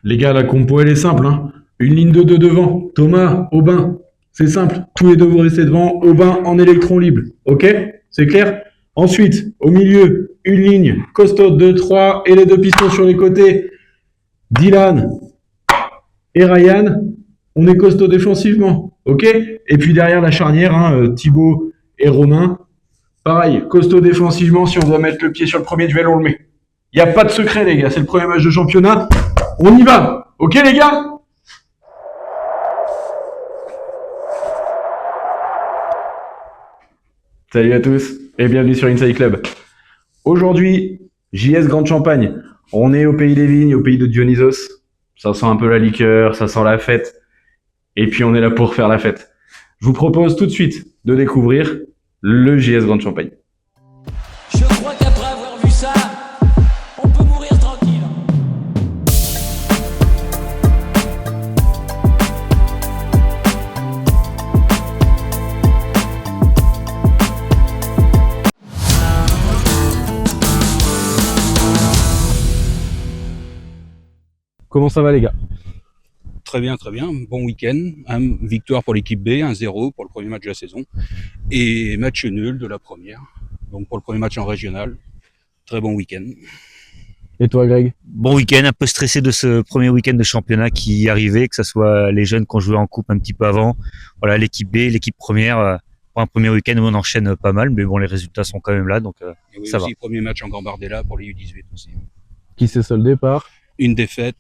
Les gars, la compo, elle est simple, hein. Une ligne de deux devant. Thomas, Aubin. C'est simple. Tous les deux, vous restez devant. Aubin en électron libre. OK? C'est clair? Ensuite, au milieu, une ligne costaud 2-3 et les deux pistons sur les côtés. Dylan et Ryan. On est costaud défensivement. OK? Et puis derrière la charnière, hein, Thibaut et Romain. Pareil, costaud défensivement. Si on doit mettre le pied sur le premier duel, on le met. Il n'y a pas de secret, les gars. C'est le premier match de championnat. On y va. OK, les gars? Salut à tous et bienvenue sur Inside Club. Aujourd'hui, JS Grande Champagne. On est au pays des vignes, au pays de Dionysos. Ça sent un peu la liqueur, ça sent la fête. Et puis on est là pour faire la fête. Je vous propose tout de suite de découvrir le JS Grande Champagne. Je crois qu'après avoir vu ça, on peut mourir tranquille. Comment ça va, les gars? Très bien. Bon week-end. Victoire pour l'équipe B, 1-0 pour le premier match de la saison. Et match nul de la première. Donc pour le premier match en régional. Très bon week-end. Et toi, Greg? Bon week-end, un peu stressé de ce premier week-end de championnat qui arrivait, que ce soit les jeunes qui ont joué en coupe un petit peu avant. Voilà, l'équipe B, l'équipe première. Pour un premier week-end où on enchaîne pas mal, mais bon, les résultats sont quand même là, donc Et oui, ça aussi, va. premier match en Gambardella pour les U18 aussi. Qui s'est soldé par? Une défaite,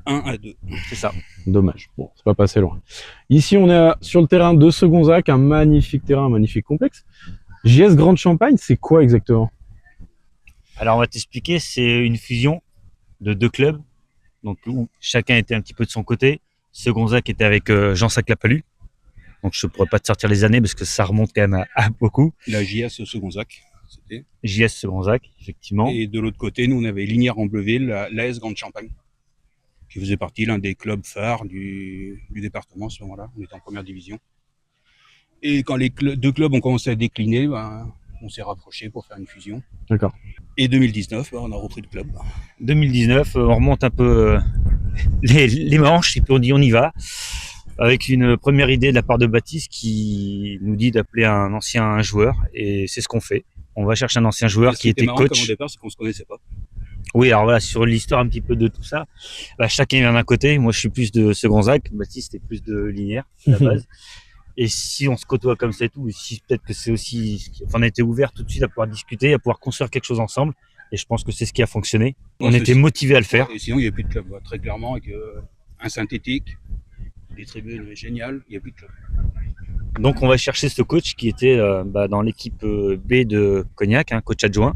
1-2. C'est ça. Dommage. Bon, c'est pas passé loin. Ici, on est sur le terrain de Segonzac, un magnifique terrain, un magnifique complexe. JS Grande Champagne, c'est quoi exactement? Alors on va t'expliquer, c'est une fusion de deux clubs, donc où chacun était un petit peu de son côté. Segonzac était avec Jean Sac-Lapalu, donc je ne pourrais pas te sortir les années parce que ça remonte quand même à beaucoup. La JS Segonzac, c'était. JS Segonzac, effectivement. Et de l'autre côté, nous on avait Lignières-en-Bleueville, l'AS Grande Champagne, qui faisait partie l'un des clubs phares du département à ce moment-là. On était en première division. Et quand les deux clubs ont commencé à décliner, on s'est rapprochés pour faire une fusion. D'accord. Et 2019, on a repris le club. 2019, on remonte un peu les manches et puis on dit on y va. Avec une première idée de la part de Baptiste qui nous dit d'appeler un ancien joueur et c'est ce qu'on fait. On va chercher un ancien joueur qui était marrant, comme coach. au départ, c'est qu'on se connaissait pas. Oui, alors voilà, sur l'histoire un petit peu de tout ça, chacun vient d'un côté. Moi, je suis plus de Segonzac, Baptiste est plus de Lignières, à la base. Et si on se côtoie comme ça et tout, si peut-être que c'est aussi, enfin, on a été ouvert tout de suite à pouvoir discuter, à pouvoir construire quelque chose ensemble. Et je pense que c'est ce qui a fonctionné. On était motivés à le faire. Et sinon, il n'y avait plus de club, très clairement, avec un synthétique, des tribunes géniales, il n'y a plus de club. Donc, on va chercher ce coach qui était dans l'équipe B de Cognac, coach adjoint.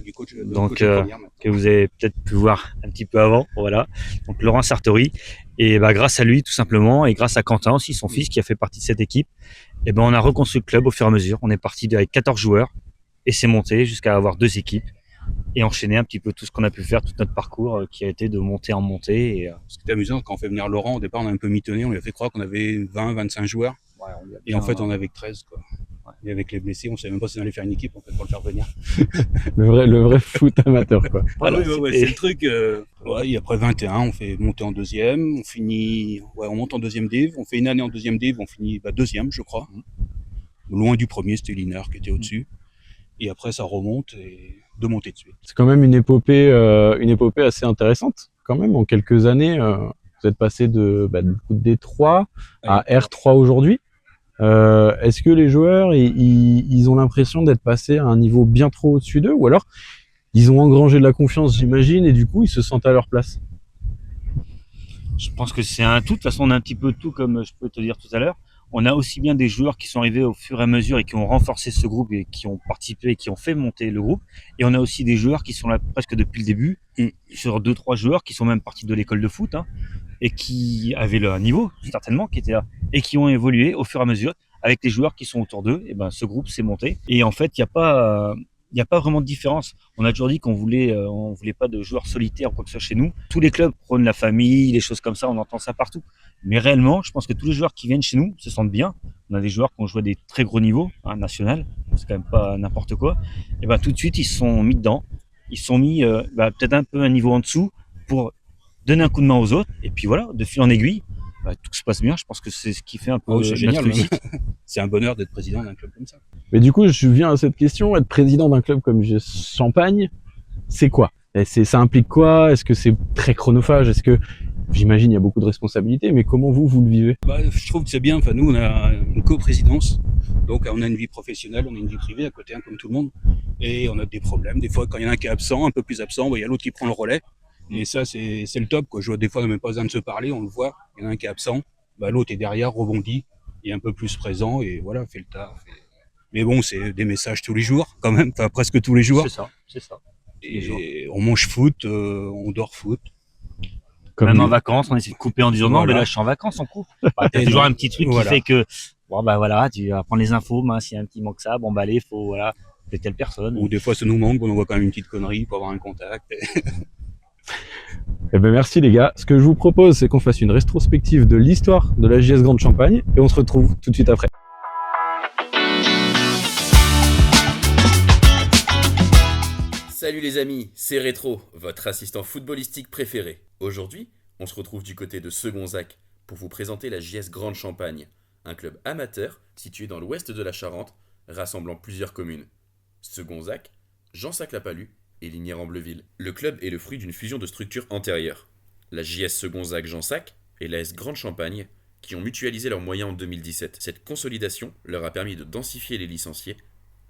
Du coach, Donc, coach de première, que vous avez peut-être pu voir un petit peu avant, voilà. Donc Laurent Sartori, et grâce à lui tout simplement, et grâce à Quentin aussi, son fils qui a fait partie de cette équipe, et on a reconstruit le club au fur et à mesure. On est parti avec 14 joueurs et c'est monté jusqu'à avoir 2 équipes et enchaîner un petit peu tout ce qu'on a pu faire, tout notre parcours qui a été de montée en montée. Et, ce qui était amusant, quand on fait venir Laurent, au départ on a un peu mitonné, on lui a fait croire qu'on avait 20-25 joueurs, et en fait on avait que 13 quoi. Et avec les blessés, on savait même pas si on allait faire une équipe en fait pour le faire venir. Le vrai foot amateur, quoi. Voilà, c'est le truc. Et après 21, on fait monter en deuxième, on finit, on monte en deuxième div, on fait une année en deuxième div, on finit deuxième, je crois. Loin du premier, c'était Linard qui était au-dessus. Et après, ça remonte et de monter de suite. C'est quand même une épopée assez intéressante. Quand même, en quelques années, vous êtes passé de D3 à R3 aujourd'hui. Est-ce que les joueurs ils ont l'impression d'être passés à un niveau bien trop au-dessus d'eux, ou alors ils ont engrangé de la confiance, j'imagine, et du coup ils se sentent à leur place? je pense que c'est un tout. De toute façon, on a un petit peu tout, comme je peux te dire tout à l'heure. On a aussi bien des joueurs qui sont arrivés au fur et à mesure et qui ont renforcé ce groupe et qui ont participé et qui ont fait monter le groupe. Et on a aussi des joueurs qui sont là presque depuis le début, sur 2-3 joueurs qui sont même partis de l'école de foot et qui avaient leur niveau, certainement, qui étaient là, et qui ont évolué au fur et à mesure avec les joueurs qui sont autour d'eux. Et ce groupe s'est monté. Et en fait, il n'y a pas vraiment de différence. On a toujours dit qu'on voulait pas de joueurs solitaires ou quoi que ce soit chez nous. Tous les clubs prônent la famille, les choses comme ça, on entend ça partout. Mais réellement, je pense que tous les joueurs qui viennent chez nous se sentent bien. On a des joueurs qui ont joué à des très gros niveaux, national, c'est quand même pas n'importe quoi. Et tout de suite, ils se sont mis dedans. Ils se sont mis peut-être un peu un niveau en dessous pour donner un coup de main aux autres, et puis voilà, de fil en aiguille, tout se passe bien. Je pense que c'est ce qui fait un peu Oh, c'est notre génial. réussite. C'est un bonheur d'être président d'un club comme ça. Mais du coup, je viens à cette question, être président d'un club comme GS Champagne, c'est quoi? Ça implique quoi? Est-ce que c'est très chronophage? Est-ce que, j'imagine, il y a beaucoup de responsabilités, mais comment vous le vivez? Je trouve que c'est bien. Enfin, nous, on a une coprésidence. Donc, on a une vie professionnelle, on a une vie privée à côté, comme tout le monde. Et on a des problèmes. Des fois, quand il y en a un qui est absent, un peu plus absent, il y a l'autre qui prend le relais. Et ça, c'est le top, quoi. Je vois des fois, on n'a même pas besoin de se parler, on le voit. Il y en a un qui est absent, l'autre est derrière, rebondit, est un peu plus présent et voilà, fait le taf. Mais bon, c'est des messages tous les jours, quand même, enfin presque tous les jours. C'est ça. Et on mange foot, on dort foot. Comme Même en vacances, on essaie de couper en disant non, mais là je suis en vacances, on coupe. T'as toujours un petit truc qui fait que bon voilà, tu vas prendre les infos, s'il y a un petit manque ça, bon allez, faut voilà, de telle personne. Ou des fois ça nous manque, on envoie quand même une petite connerie pour avoir un contact. Eh ben merci les gars. Ce que je vous propose, c'est qu'on fasse une rétrospective de l'histoire de la JS Grande Champagne et on se retrouve tout de suite après. Salut les amis, c'est Rétro, votre assistant footballistique préféré. Aujourd'hui, on se retrouve du côté de Segonzac pour vous présenter la JS Grande Champagne, un club amateur situé dans l'ouest de la Charente, rassemblant plusieurs communes. Segonzac, Jansac-la-Palud et Lignières-en-Bleuville. Le club est le fruit d'une fusion de structures antérieures. La JS Segonzac-Jansac et l'AS Grande Champagne, qui ont mutualisé leurs moyens en 2017. Cette consolidation leur a permis de densifier les licenciés,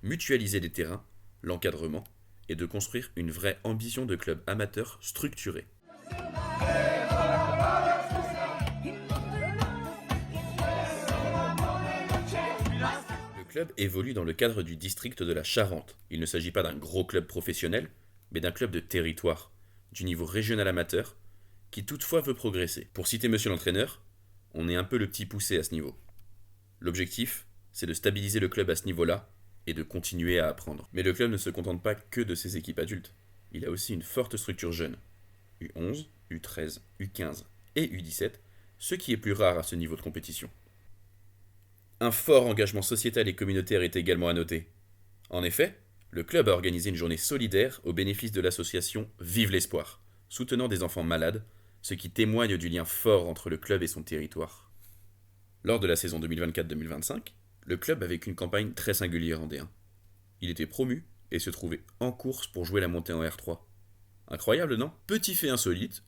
mutualiser les terrains, l'encadrement, et de construire une vraie ambition de club amateur structuré. Le club évolue dans le cadre du district de la Charente. Il ne s'agit pas d'un gros club professionnel, mais d'un club de territoire, du niveau régional amateur, qui toutefois veut progresser. Pour citer monsieur l'entraîneur, on est un peu le petit poussé à ce niveau. L'objectif, c'est de stabiliser le club à ce niveau-là, et de continuer à apprendre. Mais le club ne se contente pas que de ses équipes adultes. Il a aussi une forte structure jeune. U11, U13, U15 et U17, ce qui est plus rare à ce niveau de compétition. Un fort engagement sociétal et communautaire est également à noter. En effet, le club a organisé une journée solidaire au bénéfice de l'association Vive l'Espoir, soutenant des enfants malades, ce qui témoigne du lien fort entre le club et son territoire. Lors de la saison 2024-2025, le club a vécu une campagne très singulière en D1. Il était promu et se trouvait en course pour jouer la montée en R3. Incroyable, non? Petit fait insolite,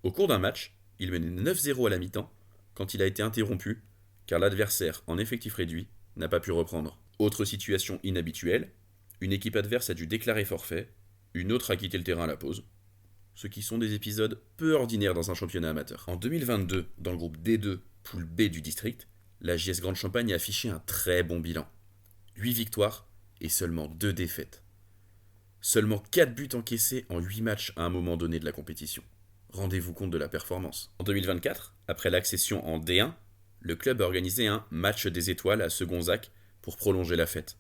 au cours d'un match, il menait 9-0 à la mi-temps quand il a été interrompu car l'adversaire en effectif réduit n'a pas pu reprendre. Autre situation inhabituelle, une équipe adverse a dû déclarer forfait, une autre a quitté le terrain à la pause, ce qui sont des épisodes peu ordinaires dans un championnat amateur. En 2022, dans le groupe D2, poule B du district, la JS Grande Champagne a affiché un très bon bilan. 8 victoires et seulement 2 défaites. Seulement 4 buts encaissés en 8 matchs à un moment donné de la compétition. Rendez-vous compte de la performance. En 2024, après l'accession en D1, le club a organisé un match des étoiles à Segonzac pour prolonger la fête.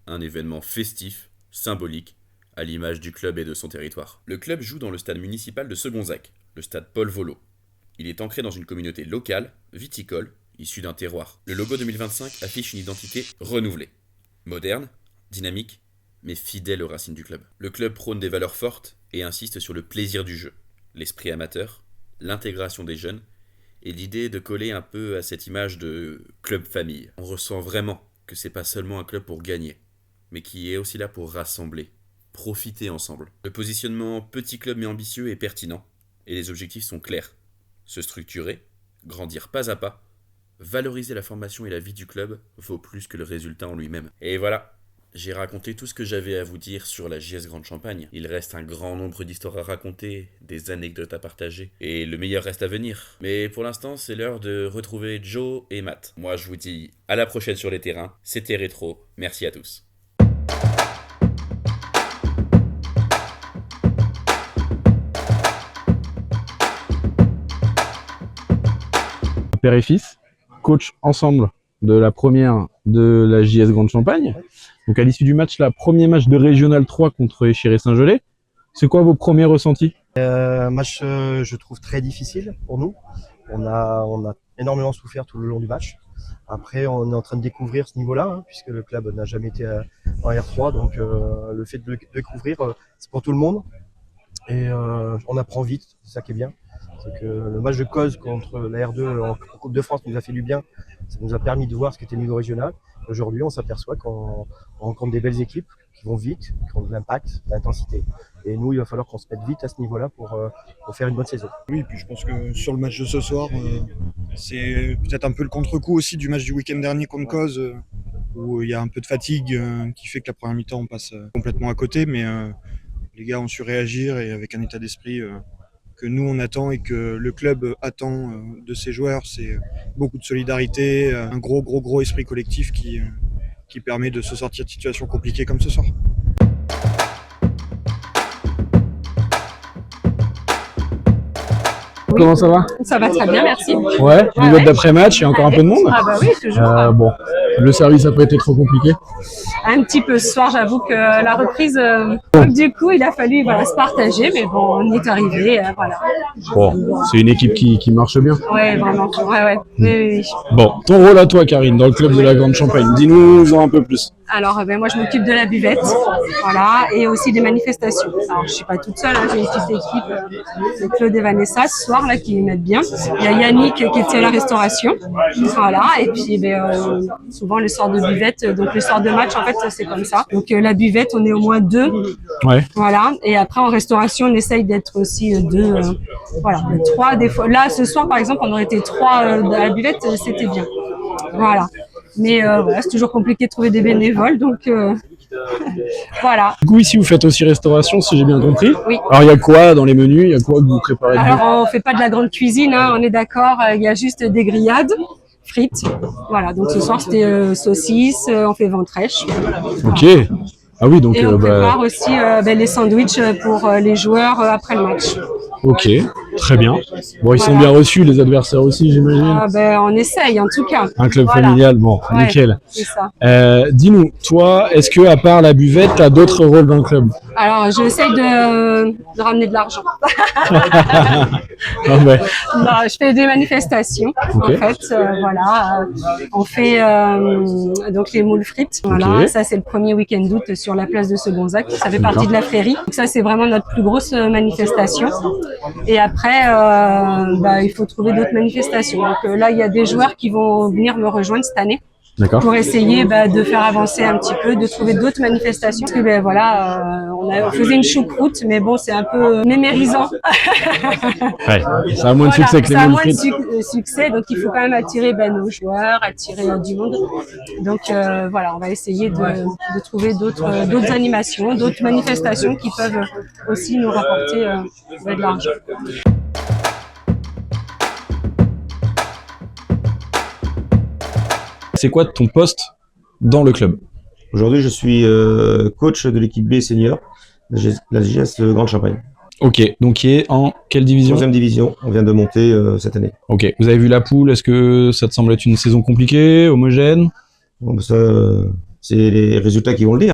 Un événement festif, symbolique, à l'image du club et de son territoire. Le club joue dans le stade municipal de Segonzac, le stade Paul Volo. Il est ancré dans une communauté locale, viticole, issu d'un terroir. Le logo 2025 affiche une identité renouvelée. Moderne, dynamique, mais fidèle aux racines du club. Le club prône des valeurs fortes et insiste sur le plaisir du jeu, l'esprit amateur, l'intégration des jeunes et l'idée de coller un peu à cette image de club famille. On ressent vraiment que c'est pas seulement un club pour gagner, mais qui est aussi là pour rassembler, profiter ensemble. Le positionnement petit club mais ambitieux est pertinent et les objectifs sont clairs. Se structurer, grandir pas à pas, valoriser la formation et la vie du club vaut plus que le résultat en lui-même. Et voilà, j'ai raconté tout ce que j'avais à vous dire sur la JS Grande Champagne. Il reste un grand nombre d'histoires à raconter, des anecdotes à partager, et le meilleur reste à venir. Mais pour l'instant, c'est l'heure de retrouver Joe et Matt. Moi, je vous dis à la prochaine sur les terrains. C'était Rétro, merci à tous. Père et fils, coach ensemble de la première de la JS Grande Champagne. Donc à l'issue du match, premier match de Régional 3 contre Échiré Saint-Gelais. C'est quoi vos premiers ressentis? Un match, je trouve, très difficile pour nous. On a énormément souffert tout le long du match. Après, on est en train de découvrir ce niveau-là, puisque le club n'a jamais été en R3. Donc le fait de le découvrir, c'est pour tout le monde. Et on apprend vite, c'est ça qui est bien. C'est que le match de Cause contre la R2 en Coupe de France nous a fait du bien. Ça nous a permis de voir ce qu'était le niveau régional. Aujourd'hui, on s'aperçoit qu'on rencontre des belles équipes qui vont vite, qui ont de l'impact, de l'intensité. Et nous, il va falloir qu'on se mette vite à ce niveau-là pour faire une bonne saison. Oui, puis je pense que sur le match de ce soir, c'est peut-être un peu le contre-coup aussi du match du week-end dernier contre Cause, où il y a un peu de fatigue qui fait que la première mi-temps on passe complètement à côté, mais les gars ont su réagir et avec un état d'esprit que nous on attend et que le club attend de ses joueurs. C'est beaucoup de solidarité, un gros esprit collectif qui permet de se sortir de situations compliquées comme ce soir. Comment ça va? Ça va très bien, merci. Ouais, du vote d'après-match, il y a encore un peu de monde. Ah bah oui, toujours. Bon, le service a pas été trop compliqué. Un petit peu ce soir, j'avoue que la reprise, du coup, il a fallu se partager, mais bon, on y est arrivé, voilà. Bon, c'est une équipe qui marche bien. Ouais, vraiment. Ouais. Oui. Bon, ton rôle à toi, Karine, dans le club de la Grande Champagne, dis-nous-en un peu plus. Alors, moi, je m'occupe de la buvette, voilà, et aussi des manifestations. Alors, je suis pas toute seule, j'ai une petite équipe, c'est Claude et Vanessa, ce soir, là, qui m'aident bien. Il y a Yannick qui est à la restauration, voilà, et puis, souvent, les soirs de buvette, donc les soirs de match, en fait, c'est comme ça. Donc, la buvette, on est au moins 2, Ouais. voilà, et après, en restauration, on essaye d'être aussi 2, voilà, 3 des fois. Là, ce soir, par exemple, on aurait été 3 à la buvette, c'était bien, voilà. Mais c'est toujours compliqué de trouver des bénévoles, donc voilà. Du coup, ici, vous faites aussi restauration, si j'ai bien compris. Oui. Alors, il y a quoi dans les menus? Il y a quoi que vous préparez de Alors, on fait pas de la grande cuisine, hein, on est d'accord. Il y a juste des grillades, frites. Voilà. Donc ce soir, c'était saucisses. On fait ventrèche. Ok. Ah oui, donc Et on prépare aussi les sandwichs pour les joueurs après le match. ok, très bien. Bon, ils sont bien reçus, les adversaires aussi, j'imagine. On essaye en tout cas. Un club Voilà. familial, bon, Ouais, nickel. c'est ça. Dis-nous, toi, est-ce que à part la buvette, t'as d'autres rôles dans le club? Alors, j'essaye de ramener de l'argent. Ah ouais. Non, je fais des manifestations, Ok. en fait, voilà. On fait donc les moules frites, voilà. Ok. Ça, c'est le premier week-end d'août sur la place de Segonzac. Ça fait D'accord. partie de la Frérie. Donc ça, c'est vraiment notre plus grosse manifestation. Et après, il faut trouver d'autres manifestations. Donc là, il y a des joueurs qui vont venir me rejoindre cette année D'accord. pour essayer de faire avancer un petit peu, de trouver d'autres manifestations. Parce que on faisait une choucroute, mais bon, c'est un peu mémérisant. Ouais. Ça a moins de succès que les ça a moules moins de frites. succès, donc il faut quand même attirer nos joueurs, attirer du monde. Donc on va essayer de trouver d'autres animations, d'autres manifestations qui peuvent aussi nous rapporter de l'argent. C'est quoi ton poste dans le club? Aujourd'hui, je suis coach de l'équipe B senior, la GS Grande Champagne. Ok, donc qui est en quelle division? 11e division, on vient de monter cette année. Ok, vous avez vu la poule, est-ce que ça te semble être une saison compliquée, homogène? Bon, ben ça, c'est les résultats qui vont le dire.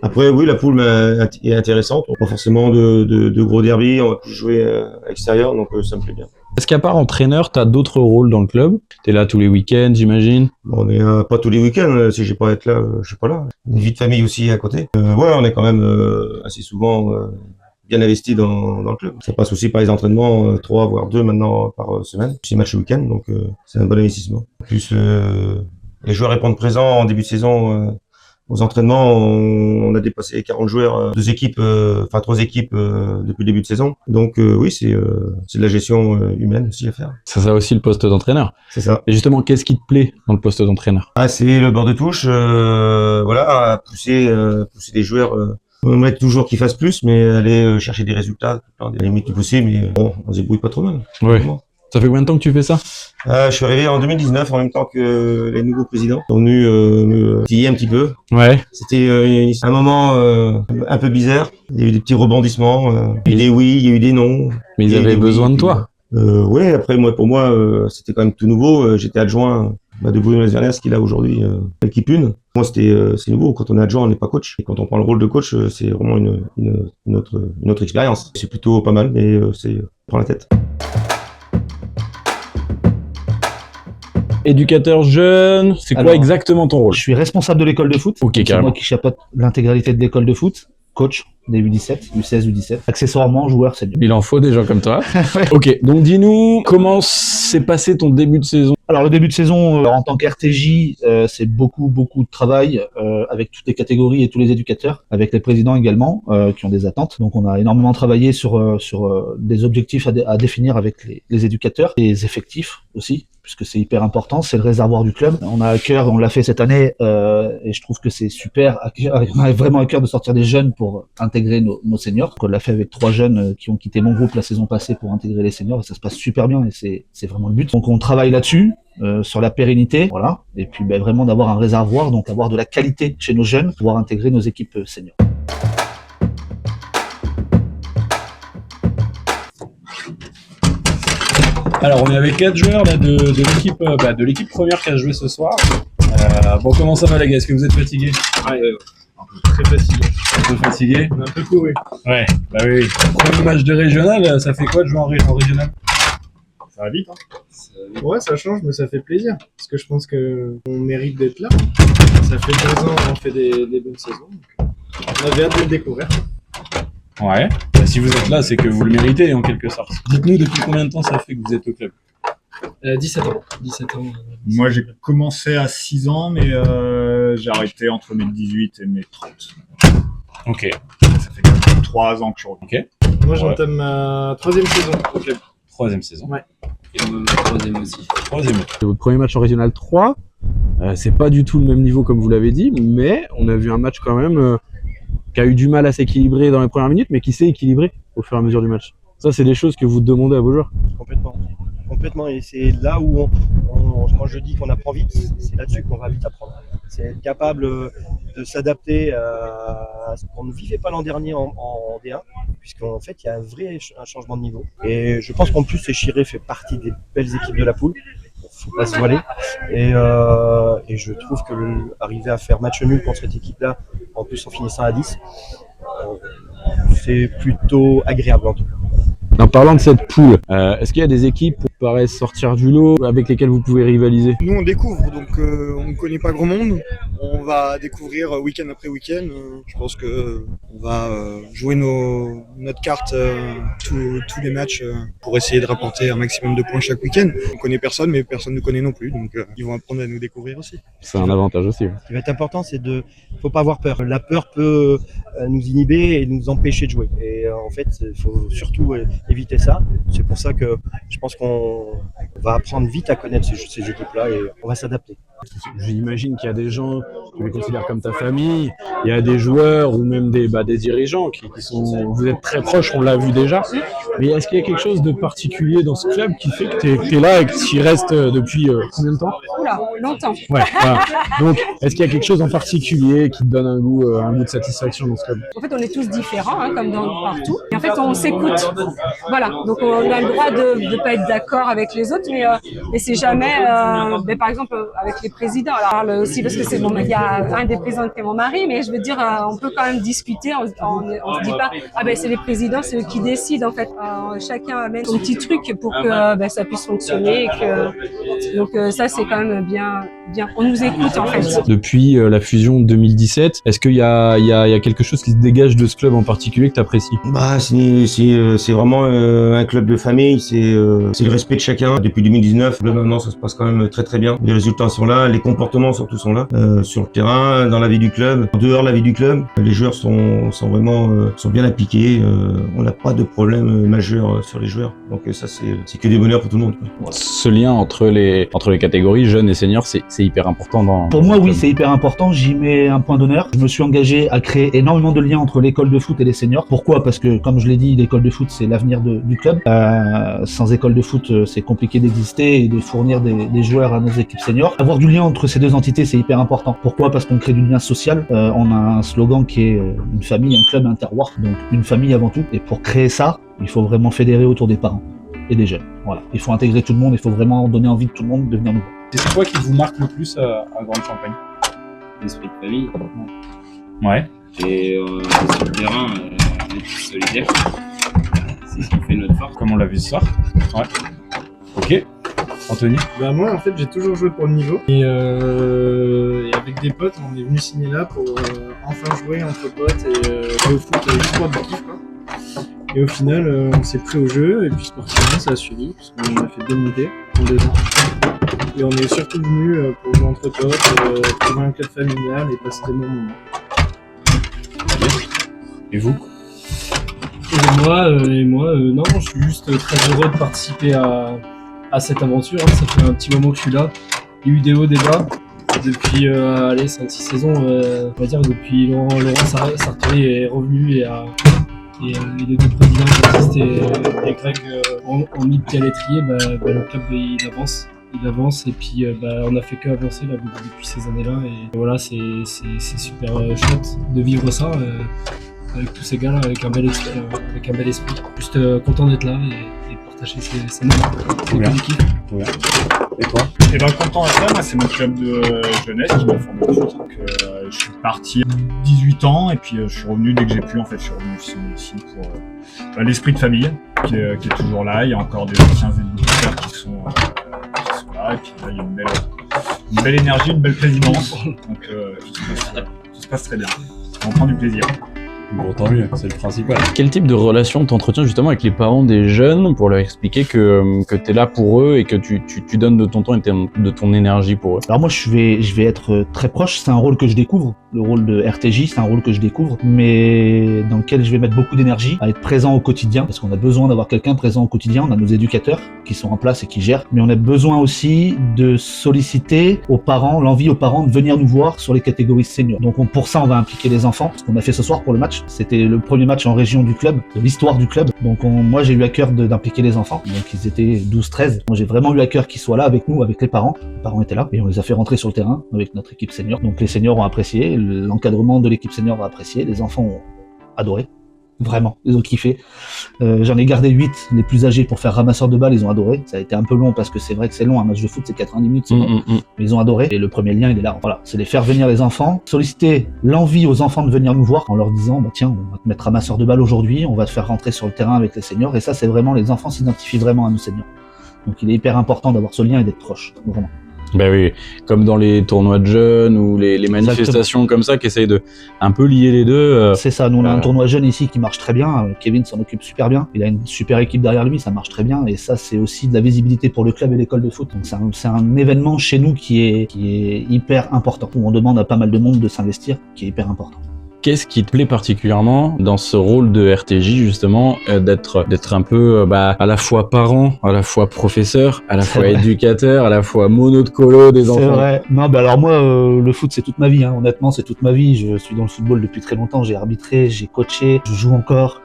Après, oui, la poule est intéressante. Pas forcément de gros derby, on va plus jouer à l'extérieur, donc ça me plaît bien. Est-ce qu'à part entraîneur, tu as d'autres rôles dans le club? Tu es là tous les week-ends, j'imagine? Bon, on est pas tous les week-ends, si j'ai pas à être là, je suis pas là. Une vie de famille aussi à côté. Ouais, on est quand même assez souvent bien investi dans le club. Ça passe aussi par les entraînements, 3 voire 2 maintenant par semaine. 6 matchs le week-end, donc c'est un bon investissement. En plus, les joueurs répondent présents en début de saison. Aux entraînements, on a dépassé 40 joueurs, 3 équipes depuis le début de saison. Donc oui, c'est de la gestion humaine aussi à faire. C'est ça aussi le poste d'entraîneur. C'est ça. Et justement, qu'est-ce qui te plaît dans le poste d'entraîneur? Ah, c'est le bord de touche, voilà, à pousser les joueurs. On aimerait toujours qu'ils fassent plus, mais aller chercher des résultats, à la limite du possible, mais bon, on se débrouille pas trop mal. Ouais. Ça fait combien de temps que tu fais ça? Je suis arrivé en 2019, en même temps que les nouveaux présidents. Ils sont venus me tiller un petit peu. Ouais. C'était un moment un peu bizarre. Il y a eu des petits rebondissements. Il y a eu des oui, il y a eu des non. Mais ils Il y a eu avaient des besoin oui, de toi. Ouais, après, pour moi, c'était quand même tout nouveau. J'étais adjoint de Bruno Lesvernès, qui est là aujourd'hui, l'équipe 1. Moi, c'est nouveau. Quand on est adjoint, on n'est pas coach. Et quand on prend le rôle de coach, c'est vraiment une autre expérience. C'est plutôt pas mal, mais c'est prend la tête. Éducateur jeune, c'est quoi Alors, exactement ton rôle? Je suis responsable de l'école de foot. Ok, C'est carrément. moi qui chapeaute l'intégralité de l'école de foot, coach. des U17, U16, U17. Accessoirement, joueur senior. Il en faut des gens comme toi. Ok, donc dis-nous, comment s'est passé ton début de saison? Alors le début de saison en tant qu'RTJ, c'est beaucoup de travail avec toutes les catégories et tous les éducateurs, avec les présidents également qui ont des attentes. Donc on a énormément travaillé sur des objectifs à définir avec les éducateurs, les effectifs aussi, puisque c'est hyper important, c'est le réservoir du club. On a à cœur, on l'a fait cette année et je trouve que c'est super, on a vraiment à cœur de sortir des jeunes pour intégrer nos seniors. On l'a fait avec 3 jeunes qui ont quitté mon groupe la saison passée pour intégrer les seniors et ça se passe super bien et c'est vraiment le but. Donc on travaille là-dessus. Sur la pérennité, voilà, et puis vraiment d'avoir un réservoir, donc avoir de la qualité chez nos jeunes, pouvoir intégrer nos équipes seniors. Alors, on est avec 4 joueurs là, de l'équipe première qui a joué ce soir. Bon, comment ça va les gars? Est-ce que vous êtes fatigués? Ouais. Très fatigué. Un peu fatigués? On a un peu couru. Ouais, bah oui. Premier match de régional, ça fait quoi de jouer en régional? Ça va vite, hein. Ouais, ça change, mais ça fait plaisir. Parce que je pense qu'on mérite d'être là. Ça fait 2 ans qu'on fait des bonnes saisons. Donc on avait hâte de le découvrir. Ouais. Bah, si vous êtes là, c'est que vous le méritez en quelque sorte. Dites-nous depuis combien de temps ça fait que vous êtes au club? 17 ans. 17 ans. Moi, j'ai commencé à 6 ans, mais j'ai arrêté entre mes 18 et mes 30. Ok. Ça fait quand même 3 ans que je suis revenu. Ok. Moi, j'entame ma 3e saison au club. 3e saison. Ouais. Et ma 3e aussi. 3e. C'est votre premier match en régional 3. C'est pas du tout le même niveau comme vous l'avez dit, mais on a vu un match quand même qui a eu du mal à s'équilibrer dans les premières minutes, mais qui s'est équilibré au fur et à mesure du match. Ça, c'est des choses que vous demandez à vos joueurs. Complètement, et c'est là où quand je dis qu'on apprend vite, c'est là-dessus qu'on va vite apprendre. C'est être capable de s'adapter à ce qu'on ne vivait pas l'an dernier en D1, puisqu'en fait il y a un changement de niveau. Et je pense qu'en plus Chiré fait partie des belles équipes de la poule, faut pas se voiler. Et je trouve que arriver à faire match nul contre cette équipe-là, en plus en finissant à 10, c'est plutôt agréable en tout cas. En parlant de cette poule, est-ce qu'il y a des équipes qui paraissent sortir du lot avec lesquelles vous pouvez rivaliser? Nous on découvre, donc on ne connaît pas grand monde. On va découvrir week-end après week-end. Je pense que on va jouer notre carte tous les matchs pour essayer de rapporter un maximum de points chaque week-end. On connaît personne, mais personne ne nous connaît non plus, donc ils vont apprendre à nous découvrir aussi. C'est un avantage aussi. Ce qui va être important, c'est faut pas avoir peur. La peur peut nous inhiber et nous empêcher de jouer. Et en fait, il faut surtout éviter ça. C'est pour ça que je pense qu'on va apprendre vite à connaître ces équipes-là et on va s'adapter. J'imagine qu'il y a des gens que tu les considères comme ta famille, il y a des joueurs ou même des dirigeants qui sont... Vous êtes très proches, on l'a vu déjà. Mais est-ce qu'il y a quelque chose de particulier dans ce club qui fait que tu es là et que tu y restes depuis combien de temps? Oula, longtemps. Ouais, voilà. Donc, est-ce qu'il y a quelque chose en particulier qui te donne un goût de satisfaction dans ce club? En fait, on est tous différents, hein, comme partout. Et en fait, on s'écoute. Voilà. Donc, on a le droit de ne pas être d'accord avec les autres, mais c'est jamais, par exemple, avec les présidents. Alors, on parle aussi parce que c'est il y a un des présidents qui est mon mari, mais je veux dire, on peut quand même discuter. On se dit pas, c'est les présidents, c'est eux qui décident, en fait. Chacun amène son petit truc pour que ça puisse fonctionner. Et que... Donc, ça, c'est quand même bien. On nous écoute, en fait. Depuis la fusion de 2017, est-ce qu'il y a quelque chose qui se dégage de ce club en particulier que tu apprécies? C'est vraiment un club de famille, c'est le respect de chacun. Depuis 2019, maintenant ça se passe quand même très très bien. Les résultats sont là, les comportements surtout sont là, sur le terrain, dans la vie du club, en dehors de la vie du club. Les joueurs sont vraiment bien appliqués, on n'a pas de problème majeur sur les joueurs. Donc ça c'est que des bonheurs pour tout le monde. Ce lien entre les catégories jeunes et seniors, c'est hyper important dans... Pour moi, oui, c'est hyper important. J'y mets un point d'honneur. Je me suis engagé à créer énormément de liens entre l'école de foot et les seniors. Pourquoi? Parce que, comme je l'ai dit, l'école de foot, c'est l'avenir du club. Sans école de foot, c'est compliqué d'exister et de fournir des joueurs à nos équipes seniors. Avoir du lien entre ces deux entités, c'est hyper important. Pourquoi? Parce qu'on crée du lien social. On a un slogan qui est une famille, un club, un terroir. Donc, une famille avant tout. Et pour créer ça, il faut vraiment fédérer autour des parents et des jeunes. Voilà. Il faut intégrer tout le monde. Il faut vraiment donner envie de tout le monde de venir nous voir. C'est quoi qui vous marque le plus à Grande Champagne? L'esprit de famille. Ouais. Et sur le terrain, on est tous solidaires. C'est ce qui fait notre force. Comme on l'a vu ce soir. Ouais. Ok. Anthony? Bah moi en fait j'ai toujours joué pour le niveau et avec des potes on est venu signer là pour enfin jouer entre potes et jouer au foot avec sport de kiff quoi. Et au final on s'est pris au jeu et puis sportivement ça a suivi parce qu'on a fait 2 montées en 2 ans. Et on est surtout venu pour jouer entre potes, trouver un club familial et passer des bons moments. Et vous? Et moi, non, je suis juste très heureux de participer à cette aventure. Ça fait un petit moment que je suis là. Il y a eu des hauts, des bas. Depuis 5-6 saisons, on va dire, depuis Laurent Sartori est revenu et les deux présidents, Baptiste et Greg, ont mis le pied à l'étrier. Le club il avance et puis on a fait que avancer là, depuis ces années-là. Et voilà, c'est super chouette de vivre ça. Avec tous ces gars-là, avec un bel esprit. Juste content d'être là et de partager ces moments avec l'équipe. Et toi? Et ben content d'être là, moi c'est mon club de jeunesse qui m'a formé au foot. Donc je suis parti à 18 ans et puis je suis revenu dès que j'ai pu en fait. Je suis revenu ici pour l'esprit de famille qui est toujours là. Il y a encore des anciens éducateurs qui sont là et puis là il y a une belle énergie, une belle présidence. Donc tout se passe très bien. On prend du plaisir. Bon, tant mieux, c'est le principal. Quel type de relation t'entretiens justement avec les parents des jeunes pour leur expliquer que t'es là pour eux et que tu donnes de ton temps et de ton énergie pour eux? Alors moi je vais être très proche, c'est un rôle que je découvre, le rôle de RTJ c'est un rôle que je découvre, mais dans lequel je vais mettre beaucoup d'énergie à être présent au quotidien, parce qu'on a besoin d'avoir quelqu'un présent au quotidien, on a nos éducateurs qui sont en place et qui gèrent, mais on a besoin aussi de solliciter l'envie aux parents de venir nous voir sur les catégories seniors. Donc pour ça on va impliquer les enfants, ce qu'on a fait ce soir pour le match. C'était le premier match en région du club, de l'histoire du club. Donc moi j'ai eu à cœur d'impliquer les enfants. Donc ils étaient 12-13. Moi j'ai vraiment eu à cœur qu'ils soient là avec nous, avec les parents. Les parents étaient là et on les a fait rentrer sur le terrain avec notre équipe senior. Donc les seniors ont apprécié, l'encadrement de l'équipe senior a apprécié, les enfants ont adoré. Vraiment, ils ont kiffé. J'en ai gardé 8, les plus âgés, pour faire ramasseur de balles, ils ont adoré. Ça a été un peu long parce que c'est vrai que c'est long, un match de foot c'est 90 minutes, c'est long. Mais ils ont adoré. Et le premier lien, il est là. Voilà, c'est les faire venir les enfants, solliciter l'envie aux enfants de venir nous voir en leur disant, tiens, on va te mettre ramasseur de balles aujourd'hui, on va te faire rentrer sur le terrain avec les seniors. Et ça, c'est vraiment, les enfants s'identifient vraiment à nos seniors. Donc il est hyper important d'avoir ce lien et d'être proche, vraiment. Ben oui, comme dans les tournois de jeunes ou les manifestations comme ça qui essayent de un peu lier les deux. C'est ça, nous on a un tournoi jeune ici qui marche très bien, Kevin s'en occupe super bien, il a une super équipe derrière lui, ça marche très bien et ça c'est aussi de la visibilité pour le club et l'école de foot. Donc c'est un événement chez nous qui est hyper important, où on demande à pas mal de monde de s'investir, qui est hyper important. Qu'est-ce qui te plaît particulièrement dans ce rôle de RTJ justement, d'être un peu à la fois parent, à la fois professeur, à la fois éducateur, à la fois mono de colo des enfants? C'est vrai. Non, alors moi le foot c'est toute ma vie, honnêtement c'est toute ma vie. Je suis dans le football depuis très longtemps, j'ai arbitré, j'ai coaché, je joue encore.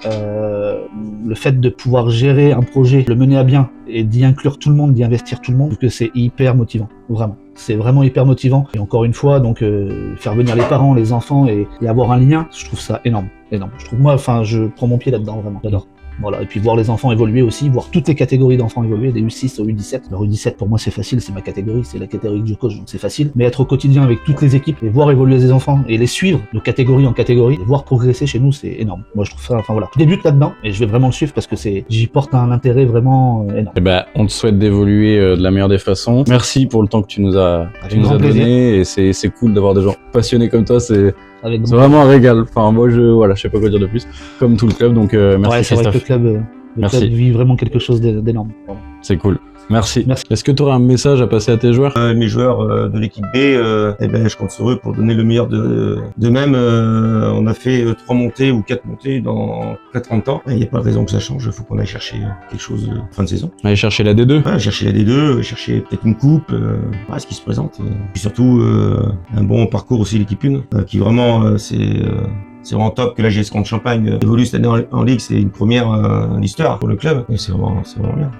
Le fait de pouvoir gérer un projet, le mener à bien et d'y inclure tout le monde, d'y investir tout le monde, que c'est hyper motivant, vraiment. C'est vraiment hyper motivant. Et encore une fois, donc faire venir les parents, les enfants et avoir un lien, je trouve ça énorme. Je trouve je prends mon pied là-dedans, vraiment, j'adore. Voilà, et puis voir les enfants évoluer aussi, voir toutes les catégories d'enfants évoluer, des U6 aux U17. Alors U17 pour moi c'est facile, c'est ma catégorie, c'est la catégorie que je coach, donc c'est facile. Mais être au quotidien avec toutes les équipes et voir évoluer les enfants et les suivre de catégorie en catégorie, et voir progresser chez nous, c'est énorme. Moi je trouve ça, je débute là-dedans et je vais vraiment le suivre parce que j'y porte un intérêt vraiment énorme. Et on te souhaite d'évoluer de la meilleure des façons. Merci pour le temps que tu nous as donné et c'est cool d'avoir des gens passionnés comme toi, c'est vraiment un régal. Enfin, moi, je sais pas quoi dire de plus. Comme tout le club, donc merci ouais, c'est Christophe. Vrai que le club vit vraiment quelque chose d'énorme. Voilà. C'est cool. Merci. Est-ce que tu aurais un message à passer à tes joueurs? Mes joueurs de l'équipe B, je compte sur eux pour donner le meilleur d'eux-mêmes. On a fait 3 montées ou 4 montées dans près de 30 ans. Il n'y a pas de raison que ça change. Il faut qu'on aille chercher quelque chose fin de saison. Aller chercher la D2. Ouais, chercher la D2, chercher peut-être une coupe, ce qui se présente. Puis surtout, un bon parcours aussi l'équipe 1, qui vraiment, c'est vraiment top que la GS Grand Champagne évolue cette année en Ligue, c'est une première en l'histoire pour le club. Et c'est vraiment bien.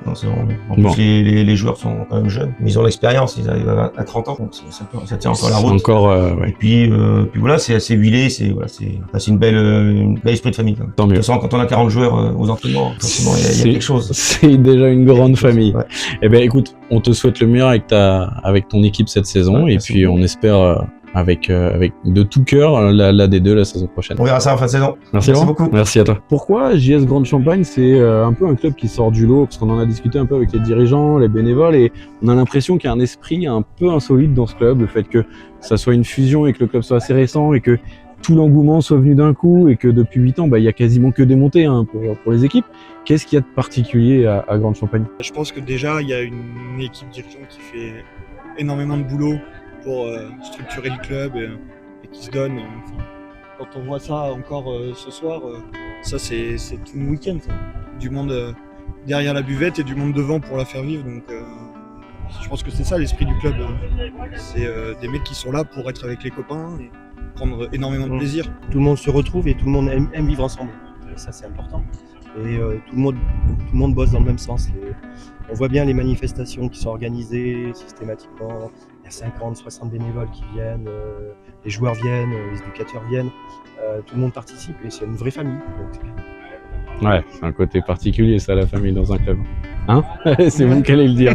Non, c'est vraiment bien. En plus, les joueurs sont quand même jeunes, mais ils ont l'expérience, ils arrivent à 30 ans, donc ça tient encore la route. Ouais. Et puis voilà, c'est assez huilé, c'est une belle esprit de famille. Tant mieux. De toute façon, quand on a 40 joueurs aux entraînements, forcément, il y a quelque chose. C'est déjà une grande famille. Ouais. Écoute, on te souhaite le meilleur avec ton équipe cette saison, et puis on espère avec de tout cœur la D2 la saison prochaine. On verra ça en fin de saison. Merci beaucoup. Merci à toi. Pourquoi JS Grande Champagne, c'est un peu un club qui sort du lot, parce qu'on en a discuté un peu avec les dirigeants, les bénévoles, et on a l'impression qu'il y a un esprit un peu insolite dans ce club, le fait que ça soit une fusion et que le club soit assez récent et que tout l'engouement soit venu d'un coup et que depuis 8 ans, il y a quasiment que des montées pour les équipes. Qu'est-ce qu'il y a de particulier à Grande Champagne? Je pense que déjà, il y a une équipe dirigeante qui fait énormément de boulot pour structurer le club et qui se donne. Quand on voit ça encore ce soir, ça c'est tout le week-end. Du monde derrière la buvette et du monde devant pour la faire vivre. Donc je pense que c'est ça l'esprit du club. C'est des mecs qui sont là pour être avec les copains et prendre énormément de plaisir. Tout le monde se retrouve et tout le monde aime vivre ensemble. Et ça c'est important. Et tout le monde bosse dans le même sens. On voit bien les manifestations qui sont organisées systématiquement. Il y a 50, 60 bénévoles qui viennent, les joueurs viennent, les éducateurs viennent. Tout le monde participe et c'est une vraie famille. Donc c'est bien. Ouais, c'est un côté particulier ça, la famille dans un club. Hein? C'est vous qui allez le dire.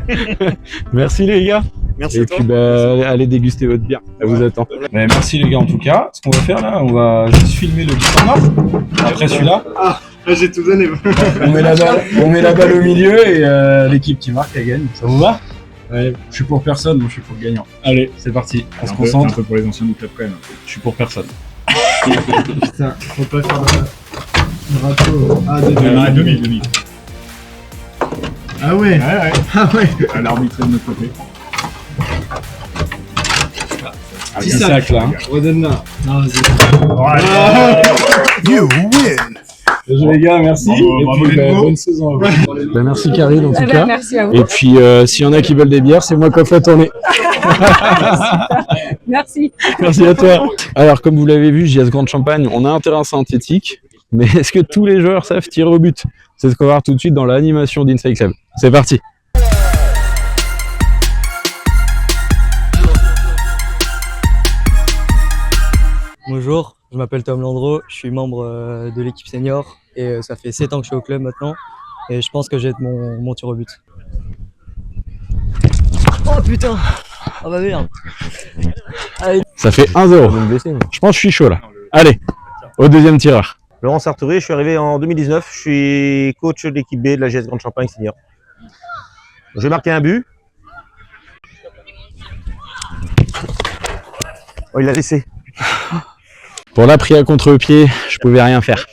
Merci les gars. Merci et à toi. puis allez déguster votre bière, ça vous attend. Mais merci les gars en tout cas. Ce qu'on va faire là, on va juste filmer le but en or. Après celui-là. Ah, là j'ai tout donné. On met la balle au milieu et l'équipe qui marque elle gagne. Ça vous va? Ouais, je suis pour personne, moi je suis pour le gagnant. Allez, c'est parti, on se concentre. Un peu pour les anciens du club quand même. Je suis pour personne. Putain, faut pas faire de râteau. Ah, Demi. Ah ouais. Ah ouais. L'arbitre est de notre côté. Petit sac là. Redonne-la. Non, vas-y. You win. Bonjour les gars, merci. Bravo, et puis, bravo. bonne saison à vous. Merci Karine en tout Eh ben, cas. merci à vous. Et puis s'il y en a qui veulent des bières, c'est moi qui offre la tournée. Merci. Merci à toi. Alors comme vous l'avez vu, JS Grande Champagne, on a un terrain synthétique, mais est-ce que tous les joueurs savent tirer au but? C'est ce qu'on va voir tout de suite dans l'animation d'Inside Club. C'est parti. Bonjour, je m'appelle Tom Landreau, je suis membre de l'équipe senior et ça fait 7 ans que je suis au club maintenant et je pense que j'ai mon tir au but. Oh putain! Ah bah merde! Allez. Ça fait 1-0. Je pense que je suis chaud là. Allez, au deuxième tireur. Laurent Sartouré, je suis arrivé en 2019, je suis coach de l'équipe B de la JS Grande Champagne Senior. Je vais marquer un but. Oh, il l'a laissé. Pour la pris à contre-pied, je pouvais rien faire.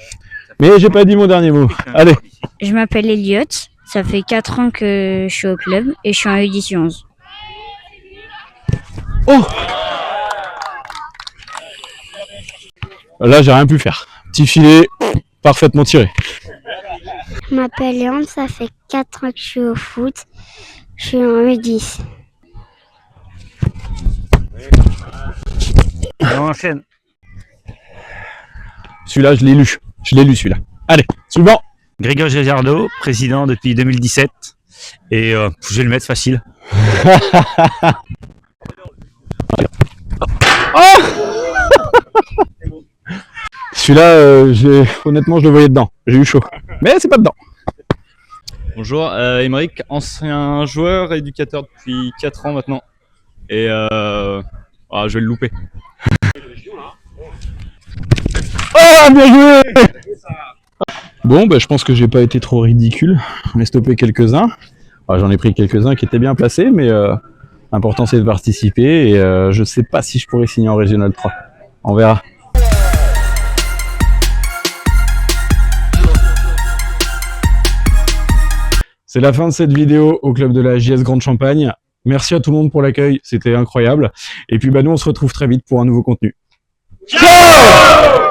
Mais j'ai pas dit mon dernier mot. Allez. Je m'appelle Elliot, ça fait 4 ans que je suis au club et je suis en édition 11. Oh! Là, j'ai rien pu faire. Petit filet, parfaitement tiré. Je m'appelle Léon, ça fait 4 ans que je suis au foot. Je suis en U10. On enchaîne. Celui-là, je l'ai lu. Je l'ai lu celui-là. Allez, suivant. Grégoire Gézardo, président depuis 2017. Et je vais le mettre facile. Celui-là, honnêtement, je le voyais dedans. J'ai eu chaud. Mais c'est pas dedans. Bonjour, Émeric, ancien joueur, éducateur depuis 4 ans maintenant. Et je vais le louper. Oh, bien joué! Bon, je pense que j'ai pas été trop ridicule. On a stoppé quelques-uns. J'en ai pris quelques-uns qui étaient bien placés, mais l'important c'est de participer. Et je sais pas si je pourrais signer en Régional 3. On verra. C'est la fin de cette vidéo au club de la JS Grande Champagne. Merci à tout le monde pour l'accueil, c'était incroyable. Et puis nous on se retrouve très vite pour un nouveau contenu. Ciao!